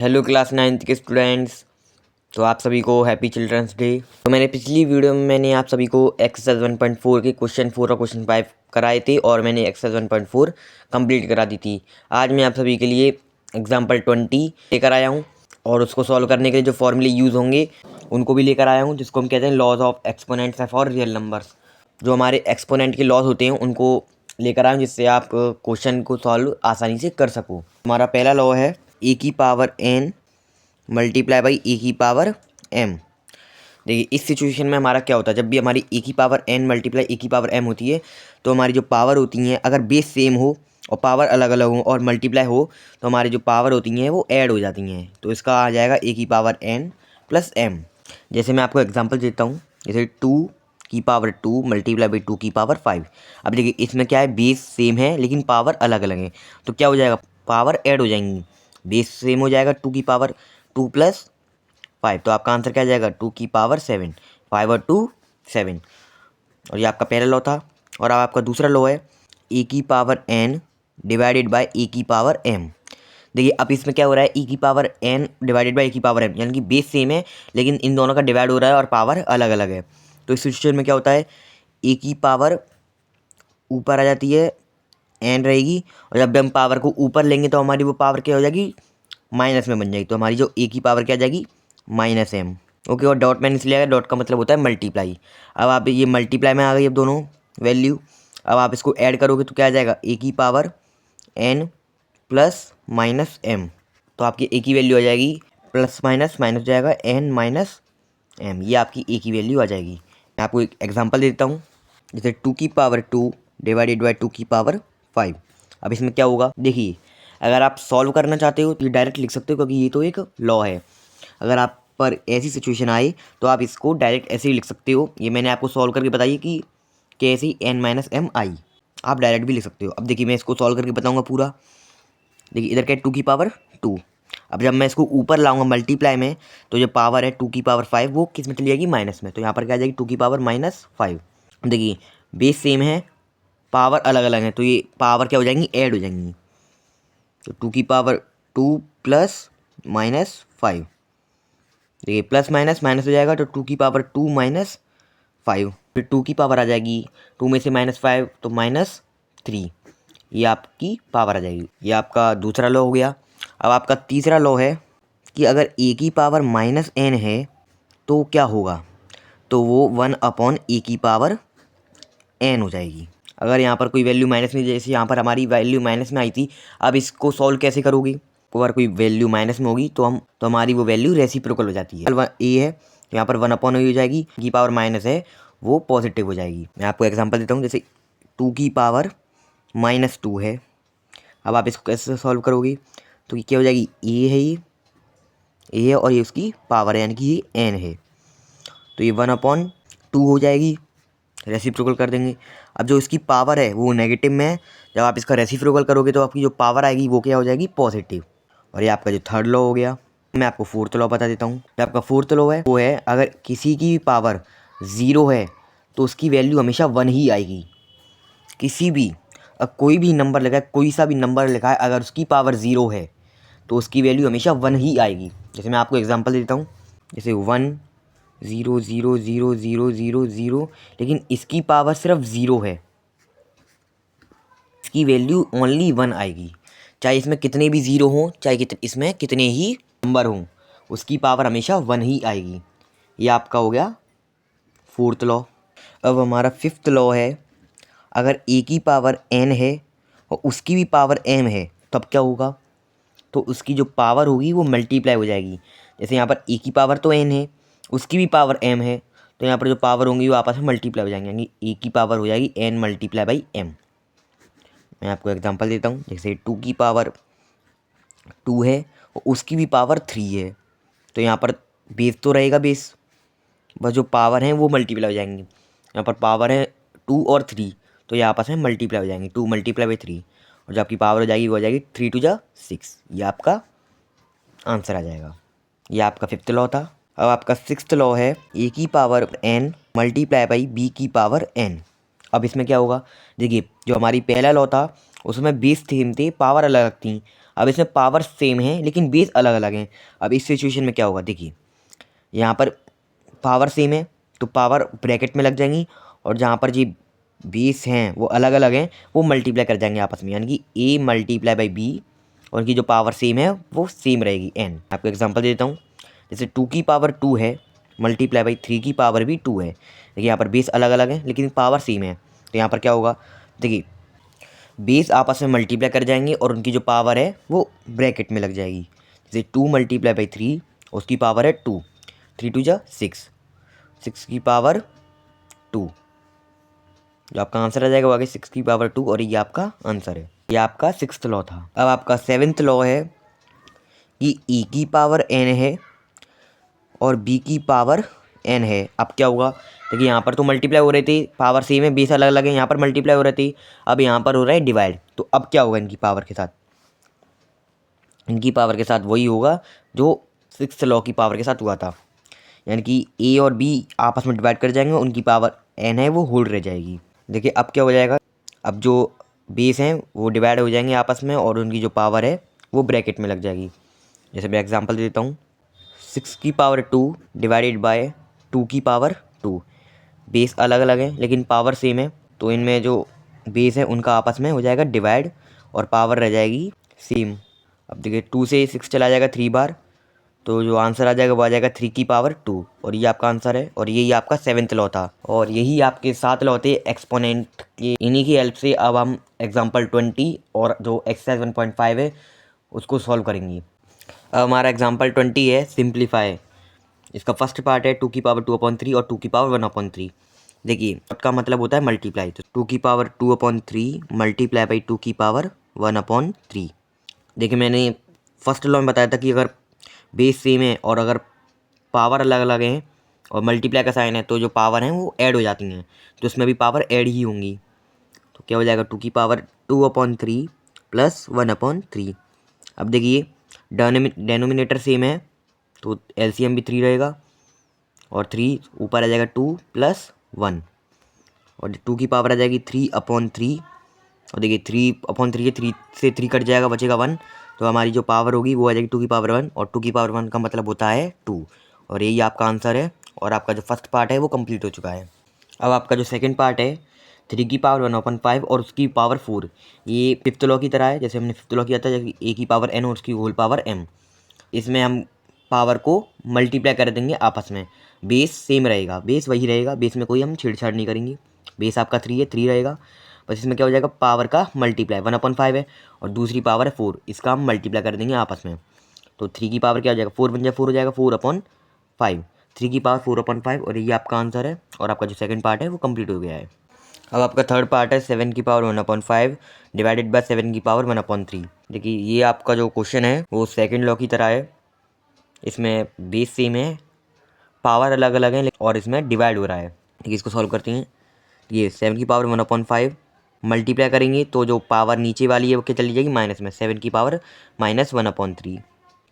Hello class 9th के students. तो आप सभी को हैप्पी चिल्ड्रंस डे। तो मैंने पिछली वीडियो में आप सभी को एक्सरसाइज 1.4 के क्वेश्चन 4 और क्वेश्चन 5 कराए थे और मैंने एक्सरसाइज 1.4 कंप्लीट करा दी थी। आज मैं आप सभी के लिए एग्जाम्पल 20 लेकर आया हूँ और उसको सॉल्व करने के लिए जो फॉर्मूले यूज़ होंगे उनको भी लेकर आया हूँ, जिसको हम कहते हैं laws of exponents for real numbers. जो हमारे एक्सपोनेंट के लॉज होते हैं उनको लेकर आया हूँ, जिससे आप क्वेश्चन को सॉल्व आसानी से कर सको। हमारा पहला लॉ है ए की पावर एन मल्टीप्लाई बाई ए की पावर एम। देखिए इस सिचुएशन में हमारा क्या होता है, जब भी हमारी ए की पावर एन मल्टीप्लाई ए की पावर एम होती है तो हमारी जो पावर होती हैं अगर बेस सेम हो और पावर अलग अलग हो और मल्टीप्लाई हो तो हमारी जो पावर होती हैं वो ऐड हो जाती हैं। तो इसका आ जाएगा ए की पावर एन प्लस एम। जैसे मैं आपको एग्जांपल देता हूँ, जैसे 2 की पावर 2 मल्टीप्लाई बाई 2 की पावर 5। अब देखिए इसमें क्या है, बेस सेम है लेकिन पावर अलग अलग है, तो क्या हो जाएगा, पावर ऐड हो जाएंगी। बेस सेम हो जाएगा 2 की पावर 2 प्लस 5, तो आपका आंसर क्या आ जाएगा 2 की पावर 7। 5 और 2 7। और ये आपका पहला लॉ था। और अब आपका दूसरा लॉ है ए की पावर एन डिवाइडेड बाय ए की पावर एम। देखिए अब इसमें क्या हो रहा है, ई की पावर एन डिवाइडेड बाई ए की पावर एम, यानी कि बेस सेम है लेकिन इन दोनों का डिवाइड हो रहा है और पावर अलग अलग है। तो इस सिचुएशन में क्या होता है, ए की पावर ऊपर आ जाती है, एन रहेगी, और जब भी हम पावर को ऊपर लेंगे तो हमारी वो पावर क्या हो जाएगी, माइनस में बन जाएगी। तो हमारी जो ए की पावर क्या आ जाएगी, माइनस एम। ओके, और डॉट मैंने इसलिए आया, डॉट का मतलब होता है मल्टीप्लाई। अब आप ये मल्टीप्लाई में आ गई अब दोनों वैल्यू। अब आप इसको ऐड करोगे तो क्या आ जाएगा, ए की power N plus minus M. तो आपकी ए की वैल्यू आ जाएगी प्लस माइनस माइनस जाएगा एन माइनस एम। ये आपकी ए की वैल्यू आ जाएगी। मैं आपको एक एग्जांपल देता हूँ, जैसे 2 की पावर 2 डिवाइडेड बाई 2 की पावर 5। अब इसमें क्या होगा, देखिए अगर आप सॉल्व करना चाहते हो तो ये डायरेक्ट लिख सकते हो क्योंकि ये तो एक लॉ है। अगर आप पर ऐसी सिचुएशन आए तो आप इसको डायरेक्ट ऐसे ही लिख सकते हो। ये मैंने आपको सॉल्व करके बताइए कि कैसे एन माइनस एम आई, आप डायरेक्ट भी लिख सकते हो। अब देखिए मैं इसको सॉल्व करके बताऊँगा पूरा। देखिए इधर क्या है, 2 की पावर 2। अब जब मैं इसको ऊपर लाऊंगा मल्टीप्लाई में तो जो पावर है 2 की पावर 5 वो किस में चली जाएगी, माइनस में। तो यहाँ पर क्या आ जाएगी 2 की पावर माइनस 5। देखिए बेस सेम है, पावर अलग अलग है, तो ये पावर क्या हो जाएंगी, ऐड हो जाएंगी। तो 2 की पावर 2 प्लस माइनस 5, देखिए प्लस माइनस माइनस हो जाएगा तो 2 की पावर 2 माइनस 5, फिर 2 की पावर आ जाएगी 2 में से -5 तो -3। ये आपकी पावर आ जाएगी। ये आपका दूसरा लॉ हो गया। अब आपका तीसरा लॉ है कि अगर ए की पावर माइनस एन है तो क्या होगा, तो वो 1 अपॉन ए की पावर एन हो जाएगी। अगर यहाँ पर कोई वैल्यू माइनस में, जैसे यहाँ पर हमारी वैल्यू माइनस में आई थी, अब इसको सॉल्व कैसे करोगे, अगर कोई वैल्यू माइनस में होगी तो हमारी वो वैल्यू रेसिप्रोकल हो जाती है। ए है तो यहाँ पर 1 अपॉन ए हो जाएगी, की पावर माइनस है वो पॉजिटिव हो जाएगी। मैं आपको एग्जाम्पल देता हूँ, जैसे 2 की पावर -2 है। अब आप इसको कैसे सॉल्व करोगे, तो ये क्या हो जाएगी, ए है, ये ए है और ये उसकी पावर है यानी कि ये एन है, तो ये 1/2 हो जाएगी, रेसिप्रोकल कर देंगे। अब जो इसकी पावर है वो नेगेटिव में है, जब आप इसका रेसिप्रोकल करोगे तो आपकी जो पावर आएगी वो क्या हो जाएगी, पॉजिटिव। और ये आपका जो थर्ड लॉ हो गया। मैं आपको फोर्थ लॉ बता देता हूँ। जो आपका फोर्थ लॉ है वो है अगर किसी की पावर 0 है तो उसकी वैल्यू हमेशा 1 ही आएगी। किसी भी कोई भी नंबर लिखा है, कोई सा भी नंबर लिखा है, अगर उसकी पावर 0 है तो उसकी वैल्यू हमेशा 1 ही आएगी। जैसे मैं आपको एग्जांपल देता हूँ, जैसे 1 0 0 0 0 0 0, लेकिन इसकी पावर सिर्फ 0 है, इसकी वैल्यू ओनली 1 आएगी। चाहे इसमें कितने भी 0 हों, चाहे इसमें कितने ही नंबर हों, उसकी पावर हमेशा 1 ही आएगी। ये आपका हो गया फोर्थ लॉ। अब हमारा फिफ्थ लॉ है, अगर ए की पावर एन है और उसकी भी पावर एम है तब क्या होगा, तो उसकी जो पावर होगी वो मल्टीप्लाई हो जाएगी। जैसे यहाँ पर ए की पावर तो एन है, उसकी भी पावर एम है, तो यहाँ पर जो पावर होंगी वो आपस में मल्टीप्लाई हो जाएंगे, यानी ए की पावर हो जाएगी एन मल्टीप्लाई बाई एम। मैं आपको एग्जांपल देता हूँ, जैसे 2 की पावर 2 है और उसकी भी पावर 3 है, तो यहाँ पर बेस तो रहेगा बेस, बस जो पावर हैं वो मल्टीप्लाई हो जाएंगी। यहाँ पर पावर है 2 और 3, तो ये आपस में मल्टीप्लाई हो जाएंगी, 2 मल्टीप्लाई बाई 3, और जो आपकी पावर हो जाएगी वो हो जाएगी 3 2 जा 6। ये आपका आंसर आ जाएगा। ये आपका फिफ्थ लॉ था। अब आपका सिक्स्थ लॉ है ए की power N multiply by B की पावर एन। अब इसमें क्या होगा, देखिए जो हमारी पहला लॉ था उसमें बेस सेम थे, पावर अलग अलग थी। अब इसमें पावर सेम है लेकिन बेस अलग अलग हैं। अब इस सिचुएशन में क्या होगा, देखिए यहाँ पर पावर सेम है तो पावर ब्रैकेट में लग जाएंगी, और जहाँ पर जी बेस हैं वो अलग अलग हैं वो मल्टीप्लाई कर जाएंगे आपस में, यानी कि ए मल्टीप्लाई बाई बी, और उनकी जो पावर सेम है वो सेम रहेगी एन। आपको एग्जांपल देता हूँ, जैसे 2 की पावर 2 है मल्टीप्लाई बाई 3 की पावर भी 2 है। देखिए यहाँ पर बेस अलग अलग है लेकिन पावर सेम है, तो यहाँ पर क्या होगा, देखिए बेस आपस में मल्टीप्लाई कर जाएंगे और उनकी जो पावर है वो ब्रैकेट में लग जाएगी। जैसे 2 मल्टीप्लाई बाई 3, उसकी पावर है 2, 3 2 जा 6, 6 की पावर 2, जो आपका आंसर आ जाएगा वो आगे 6 की पावर 2, और ये आपका आंसर है। ये आपका 6th लॉ था। अब आपका 7th लॉ है कि e की पावर n है और b की पावर n है। अब क्या होगा, देखिए यहाँ पर तो मल्टीप्लाई हो रही थी, पावर सेम है, बेस अलग अलग है, यहाँ पर मल्टीप्लाई हो रही थी, अब यहाँ पर हो रहा है डिवाइड। तो अब क्या होगा इनकी पावर के साथ, इनकी पावर के साथ वही होगा जो 6th लॉ की पावर के साथ हुआ था, यानी कि a और b आपस में डिवाइड कर जाएंगे, उनकी पावर n है वो होल्ड रह जाएगी। देखिए अब क्या हो जाएगा, अब जो बेस हैं वो डिवाइड हो जाएंगे आपस में और उनकी जो पावर है वो ब्रैकेट में लग जाएगी। जैसे मैं एग्जांपल दे देता हूँ, 6 की पावर 2 डिवाइडेड बाय 2 की पावर 2। बेस अलग अलग है लेकिन पावर सेम है, तो इनमें जो बेस है उनका आपस में हो जाएगा डिवाइड और पावर रह जाएगी सेम। अब देखिए 2 से 6 चला जाएगा 3 बार, तो जो आंसर आ जाएगा वो आ जाएगा 3 की पावर 2, और ये आपका आंसर है। और यही आपका 7th लॉ था, और यही आपके 7 लॉ थे एक्सपोनेंट के। इन्हीं की हेल्प से अब हम एग्जांपल 20 और जो एक्सरसाइज 1.5 है उसको सॉल्व करेंगे। अब हमारा एग्जांपल 20 है सिंप्लीफाई। इसका फर्स्ट पार्ट है 2 की पावर 2/3 और 2 की पावर 1/3। देखिए का मतलब होता है मल्टीप्लाई, तो 2 की पावर 2/3 मल्टीप्लाई बाई 2 की पावर 1/3। देखिए मैंने फर्स्ट लॉ में बताया था कि अगर बेस सेम है और अगर पावर अलग अलग हैं और मल्टीप्लाई का साइन है तो जो पावर हैं वो ऐड हो जाती हैं, तो इसमें भी पावर ऐड ही होंगी। तो क्या हो जाएगा 2 की पावर 2/3 प्लस 1/3। अब देखिए डेनोमिनेटर सेम है तो एलसीएम भी 3 रहेगा, और 3 ऊपर आ जाएगा 2 प्लस 1, और 2 की पावर आ जाएगी 3/3। और देखिए 3/3 है, 3 से 3 कट जाएगा, बचेगा 1, तो हमारी जो पावर होगी वो आ जाएगी 2 की पावर 1, और 2 की पावर 1 का मतलब होता है 2, और यही आपका आंसर है। और आपका जो फर्स्ट पार्ट है वो कंप्लीट हो चुका है। अब आपका जो सेकंड पार्ट है 3 की पावर 1/5 और उसकी पावर 4, ये 5th लॉ की तरह है, जैसे हमने 5th लॉ किया था जैसे a की पावर n और उसकी होल पावर m। इसमें हम पावर को मल्टीप्लाई कर देंगे आपस में, बेस सेम रहेगा, बेस वही रहेगा, बेस में कोई हम छेड़छाड़ नहीं करेंगे। बेस आपका 3 है, 3 रहेगा, बस इसमें क्या हो जाएगा पावर का मल्टीप्लाई 1/5 है और दूसरी पावर है 4, इसका हम मल्टीप्लाई कर देंगे आपस में। तो 3 की पावर क्या हो जाएगा 4 बन जाए 4 हो जाएगा 4/5, 3 की पावर 4/5, और ये आपका आंसर है। और आपका जो सेकंड पार्ट है वो कंप्लीट हो गया है। अब आपका थर्ड पार्ट है 7 की पावर 1/5 डिवाइडेड बाय 7 की पावर 1/3। देखिए ये आपका जो क्वेश्चन है वो सेकंड लॉ की तरह है, इसमें बेस सेम है, पावर अलग अलग है और इसमें डिवाइड हो रहा है। देखिए इसको सॉल्व करते हैं, ये 7 की पावर 1/5 मल्टीप्लाई करेंगे तो जो पावर नीचे वाली है वो क्या चली जाएगी माइनस में, 7 की पावर -1/3,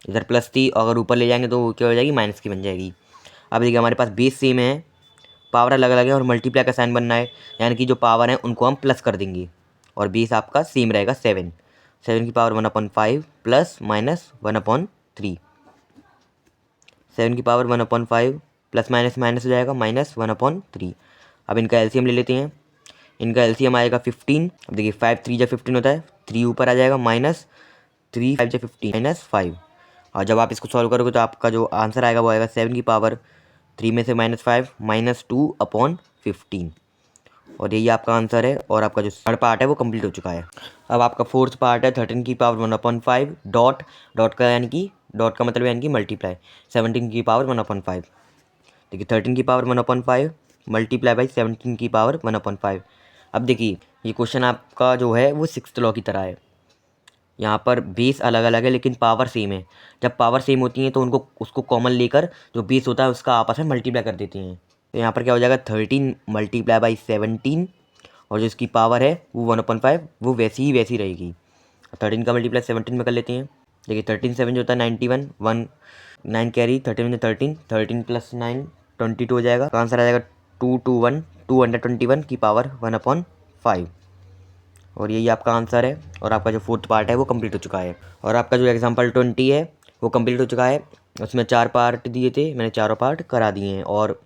इधर प्लस थी, अगर ऊपर ले जाएंगे तो क्या हो जाएगी माइनस की बन जाएगी। अब देखिए हमारे पास बेस सेम है, पावर अलग अलग है और मल्टीप्लाई का साइन बनना है, यानी कि जो पावर है उनको हम प्लस कर देंगे, और बेस आपका सेम रहेगा 7, 7 की पावर 1/5 प्लस -1/3, 7 की पावर 1/5 प्लस माइनस माइनस हो जाएगा -1/3। अब इनका एलसीएम ले लेते हैं, इनका एलसीएम आएगा 15। अब देखिए 5 3 जा 15 होता है, 3 ऊपर आ जाएगा -3 5 जा 15 -5, और जब आप इसको सॉल्व करोगे तो आपका जो आंसर आएगा वो आएगा 7 की पावर 3 में से -5 -2/15, और यही आपका आंसर है। और आपका जो थर्ड पार्ट है वो कंप्लीट हो चुका है। अब आपका फोर्थ पार्ट है 13 की पावर 1/5 डॉट, डॉट का यानी कि डॉट का मतलब यानी कि मल्टीप्लाई 17 की पावर 1/5। देखिए 13 की पावर 1/5 मल्टीप्लाई बाई 17 की पावर 1/5। अब देखिए ये क्वेश्चन आपका जो है वो 6th लॉ की तरह है, यहाँ पर बेस अलग अलग है लेकिन पावर सेम है। जब पावर सेम होती है तो उनको उसको कॉमन लेकर जो बेस होता है उसका आपस में मल्टीप्लाई कर देते हैं। तो यहाँ पर क्या हो जाएगा 13 मल्टीप्लाई बाई 17, और जो इसकी पावर है वो 1/5 वो वैसी रहेगी। 13 का मल्टीप्लाई 17 में कर लेते हैं, देखिए 13 7 जो होता है 91, 1 9 कैरी 13 में 13, 13 प्लस 9 22 हो जाएगा, आंसर आ जाएगा 221 221 की पावर 1/5। और यही आपका आंसर है। और आपका जो फोर्थ पार्ट है वो कंप्लीट हो चुका है। और आपका जो एग्जाम्पल 20 है वो कंप्लीट हो चुका है। उसमें 4 पार्ट दिए थे, मैंने चारों पार्ट करा दिए हैं। और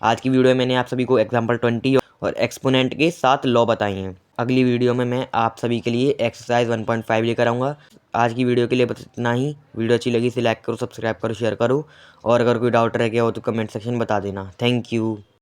आज की वीडियो में मैंने आप सभी को एग्जाम्पल 20 और एक्सपोनेंट के 7 लॉ बताए हैं। अगली वीडियो में मैं आप सभी के लिए एक्सरसाइज 1.5 लेकर आऊँगा। आज की वीडियो के लिए बस इतना ही। वीडियो अच्छी लगी इसे लाइक करो, सब्सक्राइब करो, शेयर करो। और अगर कोई डाउट रह गया हो तो कमेंट सेक्शन में बता देना। Thank you.